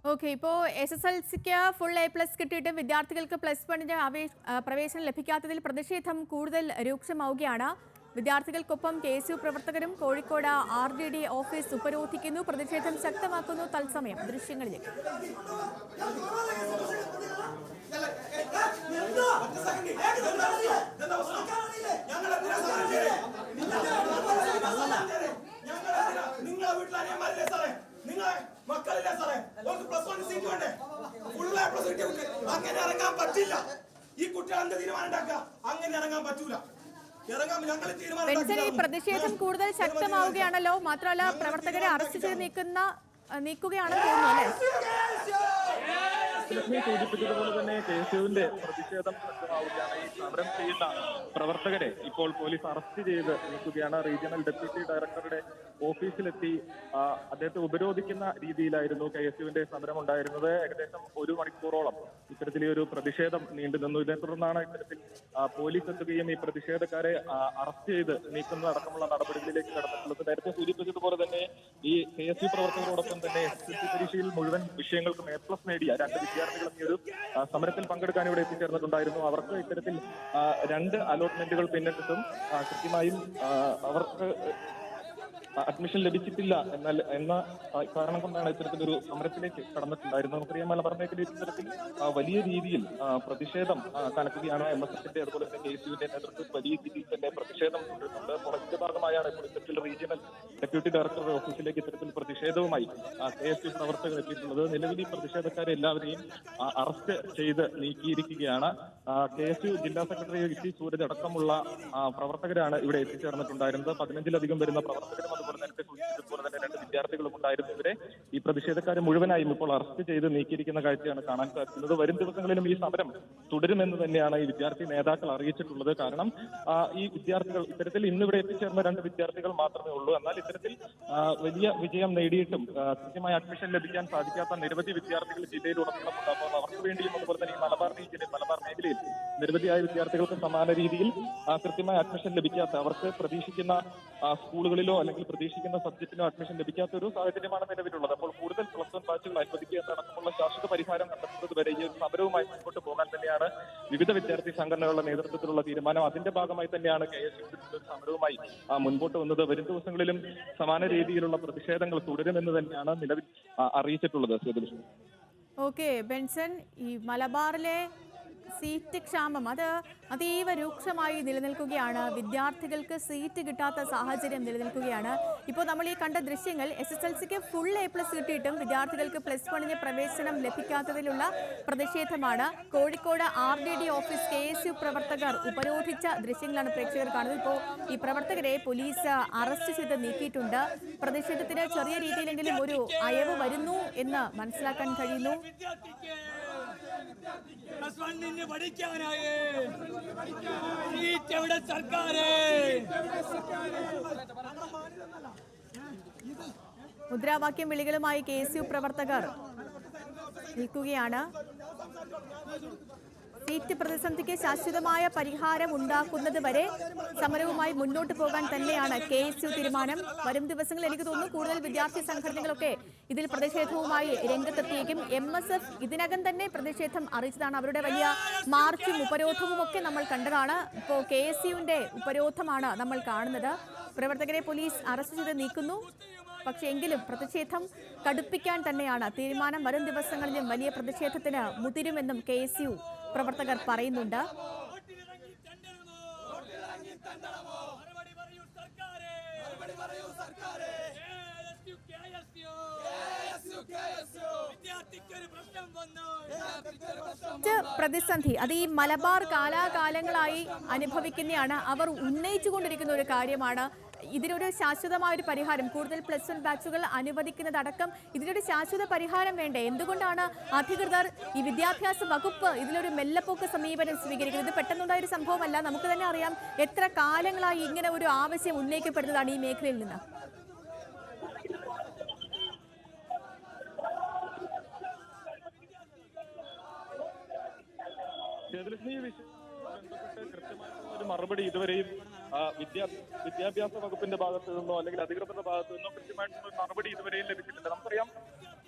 Okay, ഇപ്പോൾ SSLCക്ക് full A+ കിട്ടിയിട്ട് വിദ്യാർത്ഥികൾക്ക് +1 പ്രവേശനം ലഭിക്കാത്തതിൽ പ്രതിഷേധം കൂടുതൽ രൂക്ഷമാവുകയാണ്. വിദ്യാർത്ഥികൾക്കൊപ്പം KSU പ്രവർത്തകരും കോഴിക്കോട് RDD ഓഫീസ് ഉപരോധിക്കുന്നു. പ്രതിഷേധം ശക്തമാക്കുന്നു. തത്സമയം ദൃശ്യങ്ങളിലേക്ക്. മക്കളില്ല സാറേ, +1 സീറ്റ് വേണ്ടേ? ഫുൾ A+ കിട്ടിയ അങ്ങനെ ഇറങ്ങാൻ പറ്റില്ല. ഈ കുട്ടികൾ എന്ത് തീരുമാനം ഉണ്ടാക്കുക? അങ്ങനെ ഇറങ്ങാൻ പറ്റൂല. ഈ പ്രതിഷേധം കൂടുതൽ ശക്തമാവുകയാണല്ലോ. മാത്രമല്ല, പ്രവർത്തകരെ അറസ്റ്റ് ചെയ്ത് നീക്കുകയാണെന്ന് തോന്നുന്നു അല്ലേ? ലക്ഷ്മി സൂചിപ്പിച്ചതുപോലെ തന്നെ KSUവിന്റെ പ്രതിഷേധം ശക്തമാവുകയാണ്. ഈ സമരം ചെയ്യുന്ന പ്രവർത്തകരെ ഇപ്പോൾ പോലീസ് അറസ്റ്റ് ചെയ്ത് നീക്കുകയാണ്. റീജിയണൽ ഡെപ്യൂട്ടി ഡയറക്ടറുടെ ഓഫീസിലെത്തി അദ്ദേഹത്തെ ഉപരോധിക്കുന്ന രീതിയിലായിരുന്നു KSUവിന്റെ സമരം ഉണ്ടായിരുന്നത്. ഏകദേശം 1 മണിക്കൂറോളം ഇത്തരത്തിലെ ഒരു പ്രതിഷേധം നീണ്ടുനിന്നു. ഇതേ തുടർന്നാണ് ഇത്തരത്തിൽ പോലീസ് എത്തുകയും ഈ പ്രതിഷേധക്കാരെ അറസ്റ്റ് ചെയ്ത് നീക്കുന്നതടക്കമുള്ള നടപടികളിലേക്ക് കടന്നിട്ടുള്ളത്. നേരത്തെ സൂചിപ്പിച്ചതുപോലെ തന്നെ ഈ KSU പ്രവർത്തകരോടൊപ്പം തന്നെ SSLC പരീക്ഷയിൽ മുഴുവൻ വിഷയങ്ങൾക്കും A+ നേടിയ 2 വിദ്യാർത്ഥികളും ഈ ഒരു സമരത്തിൽ പങ്കെടുക്കാൻ ഇവിടെ എത്തിച്ചേർന്നിട്ടുണ്ടായിരുന്നു. അവർക്ക് ഇത്തരത്തിൽ 2 അലോട്ട്മെന്റുകൾ പിന്നിട്ടിട്ടും കൃത്യമായും അവർക്ക് അഡ്മിഷൻ ലഭിച്ചിട്ടില്ല എന്ന കാരണം കൊണ്ടാണ് ഇത്തരത്തിലൊരു സമരത്തിലേക്ക് കടന്നിട്ടുണ്ടായിരുന്നത്. നമുക്കറിയാം, മലബാർ മേഖലയിൽ ഇത്തരത്തിൽ വലിയ രീതിയിൽ പ്രതിഷേധം കനക്കുകയാണ്. MSFന്റെ അതുപോലെ തന്നെ KSUവിന്റെ നേതൃത്വത്തിൽ വലിയ രീതിയിൽ തന്നെ പ്രതിഷേധം തുടരുന്നുണ്ട്. ഇതിന്റെ ഭാഗമായാണ് ഇപ്പോൾ ഇത്തരത്തിൽ റീജിയണൽ ഡെപ്യൂട്ടി ഡയറക്ടറുടെ ഓഫീസിലേക്ക് ഇത്തരത്തിൽ പ്രതിഷേധവുമായി KSU പ്രവർത്തകർ എത്തിയിട്ടുള്ളത്. നിലവിൽ ഈ പ്രതിഷേധക്കാരെ എല്ലാവരെയും അറസ്റ്റ് ചെയ്ത് നീക്കിയിരിക്കുകയാണ്. KSU ജില്ലാ സെക്രട്ടറി VC സൂരജ് അടക്കമുള്ള പ്രവർത്തകരാണ് ഇവിടെ എത്തിച്ചേർന്നിട്ടുണ്ടായിരുന്നത്. 15-ലധികം വരുന്ന പ്രവർത്തകരും അതുപോലെ നേരത്തെ സൂചിപ്പിച്ചതുപോലെ തന്നെ 2 വിദ്യാർത്ഥികളും ഉണ്ടായിരുന്നു. ഇവരെ ഈ പ്രതിഷേധക്കാരെ മുഴുവനായും ഇപ്പോൾ അറസ്റ്റ് ചെയ്ത് നീക്കിയിരിക്കുന്ന കാഴ്ചയാണ് കാണാൻ സാധിക്കുന്നത്. വരും ദിവസങ്ങളിലും ഈ സമരം തുടരുമെന്ന് തന്നെയാണ് ഈ വിദ്യാർത്ഥി നേതാക്കൾ അറിയിച്ചിട്ടുള്ളത്. കാരണം ഈ വിദ്യാർത്ഥികൾ ഇത്തരത്തിൽ ഇന്നിവിടെ എത്തിച്ചേർന്ന 2 വിദ്യാർത്ഥികൾ മാത്രമേ ഉള്ളൂ. എന്നാൽ ഇത്തരത്തിൽ വലിയ വിജയം നേടിയിട്ടും കൃത്യമായ അഡ്മിഷൻ ലഭിക്കാൻ സാധിക്കാത്ത നിരവധി വിദ്യാർത്ഥികൾ ജില്ലയിലുടനീളമുണ്ട്. അപ്പോൾ അവർക്ക് വേണ്ടിയും അതുപോലെ തന്നെ ഈ മലബാർ മേഖലയിൽ നിരവധിയായ വിദ്യാർത്ഥികൾക്ക് സമാന രീതിയിൽ കൃത്യമായ അഡ്മിഷൻ ലഭിക്കാത്ത, അവർക്ക് പ്രതീക്ഷിക്കുന്ന സ്കൂളുകളിലോ അല്ലെങ്കിൽ പ്രതീക്ഷിക്കുന്ന സബ്ജക്റ്റിനോ അഡ്മിഷൻ ലഭിക്കാത്ത ഒരു സാഹചര്യമാണ് നിലവിലുള്ളത്. അപ്പോൾ കൂടുതൽ +1 ബാച്ചുകൾ അനുവദിക്കുക എന്നടക്കമുള്ള ശാശ്വത പരിഹാരം കണ്ടെത്തുന്നത് വരെ ഈ ഒരു സമരവുമായി മുൻപോട്ട് പോകാൻ തന്നെയാണ് വിവിധ വിദ്യാർത്ഥി സംഘടനകളുടെ നേതൃത്വത്തിലുള്ള തീരുമാനം. അതിന്റെ ഭാഗമായി തന്നെയാണ് KSU സമരവുമായി മുൻപോട്ട് വന്നത്. വരും ദിവസങ്ങളിലും സമാന രീതിയിലുള്ള പ്രതിഷേധങ്ങൾ തുടരുമെന്ന് തന്നെയാണ് നിലവിൽ അറിയിച്ചിട്ടുള്ളത്. ഓക്കെ ബെൻസൺ, ഈ മലബാറിലെ സീറ്റ് ക്ഷാമം അത് അതീവ രൂക്ഷമായി നിലനിൽക്കുകയാണ്. വിദ്യാർത്ഥികൾക്ക് സീറ്റ് കിട്ടാത്ത സാഹചര്യം നിലനിൽക്കുകയാണ്. ഇപ്പോൾ നമ്മൾ ഈ കണ്ട ദൃശ്യങ്ങൾ SSLCക്ക് ഫുൾ A+ കിട്ടിയിട്ടും വിദ്യാർത്ഥികൾക്ക് +1 പ്രവേശനം ലഭിക്കാത്തതിലുള്ള പ്രതിഷേധമാണ്. കോഴിക്കോട് RDD ഓഫീസ് KSU പ്രവർത്തകർ ഉപരോധിച്ച ദൃശ്യങ്ങളാണ് പ്രേക്ഷകർ കാണുന്നത്. ഇപ്പോൾ ഈ പ്രവർത്തകരെ പോലീസ് അറസ്റ്റ് ചെയ്ത് നീക്കിയിട്ടുണ്ട്. പ്രതിഷേധത്തിന് ചെറിയ രീതിയിലെങ്കിലും ഒരു അയവ് വരുന്നു എന്ന് മനസ്സിലാക്കാൻ കഴിയുന്നു. മുദ്രാവാക്യം വിളികളുമായി KSU പ്രവർത്തകർ നിൽക്കുകയാണ്. സീറ്റ് പ്രതിസന്ധിക്ക് ശാശ്വതമായ പരിഹാരം ഉണ്ടാക്കുന്നത് വരെ സമരവുമായി മുന്നോട്ട് പോകാൻ തന്നെയാണ് KSU തീരുമാനം. വരും ദിവസങ്ങളിൽ എനിക്ക് തോന്നുന്നു കൂടുതൽ വിദ്യാർത്ഥി സംഘടനകളൊക്കെ ഇതിൽ പ്രതിഷേധവുമായി രംഗത്തെത്തിയേക്കും. MSF ഇതിനകം തന്നെ പ്രതിഷേധം അറിയിച്ചതാണ്. അവരുടെ വലിയ മാർച്ചും ഉപരോധവും ഒക്കെ നമ്മൾ കണ്ടതാണ്. ഇപ്പോൾ KSUവിന്റെ ഉപരോധമാണ് നമ്മൾ കാണുന്നത്. പ്രവർത്തകരെ പോലീസ് അറസ്റ്റ് ചെയ്ത് നീക്കുന്നു. പക്ഷേ എങ്കിലും പ്രതിഷേധം കടുപ്പിക്കാൻ തന്നെയാണ് തീരുമാനം. വരും ദിവസങ്ങളിലും വലിയ പ്രതിഷേധത്തിന് മുതിരുമെന്നും KSU പ്രവർത്തകർ പറയുന്നുണ്ട്. പ്രതിസന്ധി അത് ഈ മലബാർ കാലാകാലങ്ങളായി അനുഭവിക്കുന്നതാണ്. അവർ ഉന്നയിച്ചുകൊണ്ടിരിക്കുന്ന ഒരു കാര്യമാണ്. ഇതിനൊരു ശാശ്വതമായ ഒരു പരിഹാരം, കൂടുതൽ +1 ബാച്ചുകൾ അനുവദിക്കുന്നതടക്കം ഇതിനൊരു ശാശ്വത പരിഹാരം വേണ്ടേ? എന്തുകൊണ്ടാണ് അധികൃതർ, ഈ വിദ്യാഭ്യാസ വകുപ്പ് ഇതിലൊരു മെല്ലപ്പോക്ക് സമീപനം സ്വീകരിക്കുന്നത്? ഇത് പെട്ടെന്നുണ്ടായ ഒരു സംഭവമല്ല. നമുക്ക് തന്നെ അറിയാം എത്ര കാലങ്ങളായി ഇങ്ങനെ ഒരു ആവശ്യം ഉന്നയിക്കപ്പെടുന്നതാണ് ഈ മേഖലയിൽ നിന്ന്. കൃത്യമായിട്ടുള്ള ഒരു മറുപടി ഇതുവരെയും വിദ്യാഭ്യാസ വകുപ്പിന്റെ ഭാഗത്തു നിന്നോ അല്ലെങ്കിൽ അധികൃതരുടെ ഭാഗത്തു നിന്നോ കൃത്യമായിട്ടുള്ള ഒരു മറുപടി ഇതുവരെയും ലഭിച്ചിട്ടില്ല. നമുക്കറിയാം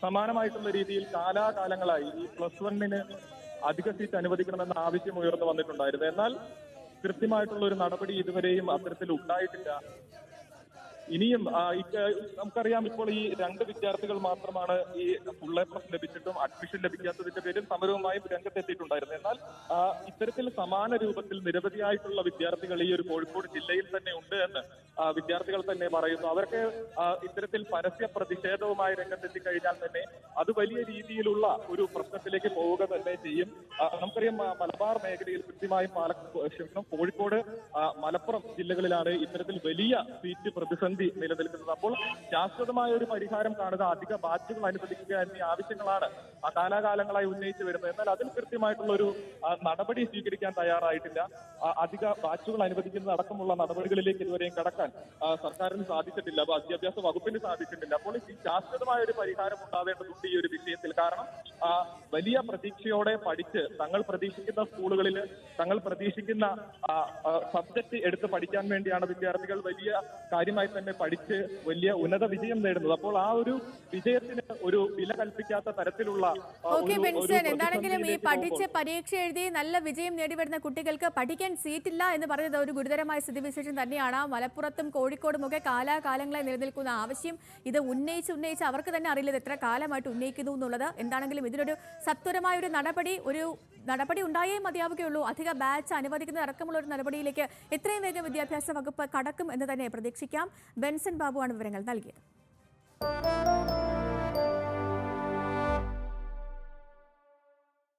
സമാനമായിട്ടുള്ള രീതിയിൽ കാലാകാലങ്ങളായി ഈ +1 അധിക സീറ്റ് അനുവദിക്കണമെന്ന ആവശ്യം ഉയർന്നു വന്നിട്ടുണ്ടായിരുന്നു. എന്നാൽ കൃത്യമായിട്ടുള്ള ഒരു നടപടി ഇതുവരെയും അത്തരത്തിൽ ഉണ്ടായിട്ടില്ല. ഇനിയും നമുക്കറിയാം, ഇപ്പോൾ ഈ 2 വിദ്യാർത്ഥികൾ മാത്രമാണ് ഈ ഫുൾ എ പ്ലസ് ലഭിച്ചിട്ടും അഡ്മിഷൻ ലഭിക്കാത്തതിന്റെ പേരിൽ സമരവുമായും രംഗത്തെത്തിയിട്ടുണ്ടായിരുന്നു. എന്നാൽ ഇത്തരത്തിൽ സമാന രൂപത്തിൽ നിരവധിയായിട്ടുള്ള വിദ്യാർത്ഥികൾ ഈ ഒരു കോഴിക്കോട് ജില്ലയിൽ തന്നെ ഉണ്ട് എന്ന് വിദ്യാർത്ഥികൾ തന്നെ പറയുന്നു. അവർക്ക് ഇത്തരത്തിൽ പരസ്യ പ്രതിഷേധവുമായി രംഗത്തെത്തി കഴിഞ്ഞാൽ തന്നെ അത് വലിയ രീതിയിലുള്ള ഒരു പ്രശ്നത്തിലേക്ക് പോവുക തന്നെ ചെയ്യും. നമുക്കറിയാം, മലബാർ മേഖലയിൽ കൃത്യമായും കോഴിക്കോട്, മലപ്പുറം ജില്ലകളിലാണ് ഇത്തരത്തിൽ വലിയ സീറ്റ് പ്രതിസന്ധി നിലനിൽക്കുന്നത്. അപ്പോൾ ശാശ്വതമായ ഒരു പരിഹാരം കാണുക, അധിക ബാച്ചുകൾ അനുവദിക്കുക എന്നീ ആവശ്യങ്ങളാണ് കാലാകാലങ്ങളായി ഉന്നയിച്ചു വരുന്നത്. എന്നാൽ അതിൽ കൃത്യമായിട്ടുള്ള ഒരു നടപടി സ്വീകരിക്കാൻ തയ്യാറായിട്ടില്ല. അധിക ബാച്ചുകൾ അനുവദിക്കുന്നത് അടക്കമുള്ള നടപടികളിലേക്ക് ഇതുവരെയും കടക്കാൻ സർക്കാരിന് സാധിച്ചിട്ടില്ല, വിദ്യാഭ്യാസ വകുപ്പിന് സാധിച്ചിട്ടില്ല. അപ്പോൾ ഈ ശാശ്വതമായ ഒരു പരിഹാരം ഉണ്ടാവേണ്ടതുണ്ട് ഈ ഒരു വിഷയത്തിൽ. കാരണം വലിയ പ്രതീക്ഷയോടെ പഠിച്ച് തങ്ങൾ പ്രതീക്ഷിക്കുന്ന സ്കൂളുകളിൽ തങ്ങൾ പ്രതീക്ഷിക്കുന്ന സബ്ജക്ട് എടുത്ത് പഠിക്കാൻ വേണ്ടിയാണ് വിദ്യാർത്ഥികൾ വലിയ കാര്യമായി തന്നെ പഠിച്ച് വലിയ ഉന്നത വിജയം നേടുന്നത്. അപ്പോൾ ആ ഒരു വിജയത്തിന് ഒരു വില കൽപ്പിക്കാത്ത തരത്തിലുള്ള എന്താണെങ്കിലും ഈ പഠിച്ച് പരീക്ഷ എഴുതി നല്ല വിജയം നേടിവരുന്ന കുട്ടികൾക്ക് പഠിക്കാൻ സീറ്റില്ല എന്ന് പറയുന്നത് ഒരു ഗുരുതരമായ സ്ഥിതിവിശേഷം തന്നെയാണ്. മലപ്പുറത്തും കോഴിക്കോടും ഒക്കെ കാലാകാലങ്ങളായി നിലനിൽക്കുന്ന ആവശ്യം ഇത് ഉന്നയിച്ച് അവർക്ക് തന്നെ അറിയില്ല എത്ര കാലമായിട്ട് ഉന്നയിക്കുന്നു എന്നുള്ളത്. എന്താണെങ്കിലും ഇതിനൊരു സത്വരമായ ഒരു നടപടി ഉണ്ടായേ മതിയാവുകയുള്ളൂ. അധിക ബാച്ച് അനുവദിക്കുന്ന അടക്കമുള്ള ഒരു നടപടിയിലേക്ക് എത്രയും വേഗം വിദ്യാഭ്യാസ വകുപ്പ് കടക്കും എന്ന് തന്നെ പ്രതീക്ഷിക്കാം. ബെൻസൺ ബാബുവാണ് വിവരങ്ങൾ നൽകിയത്.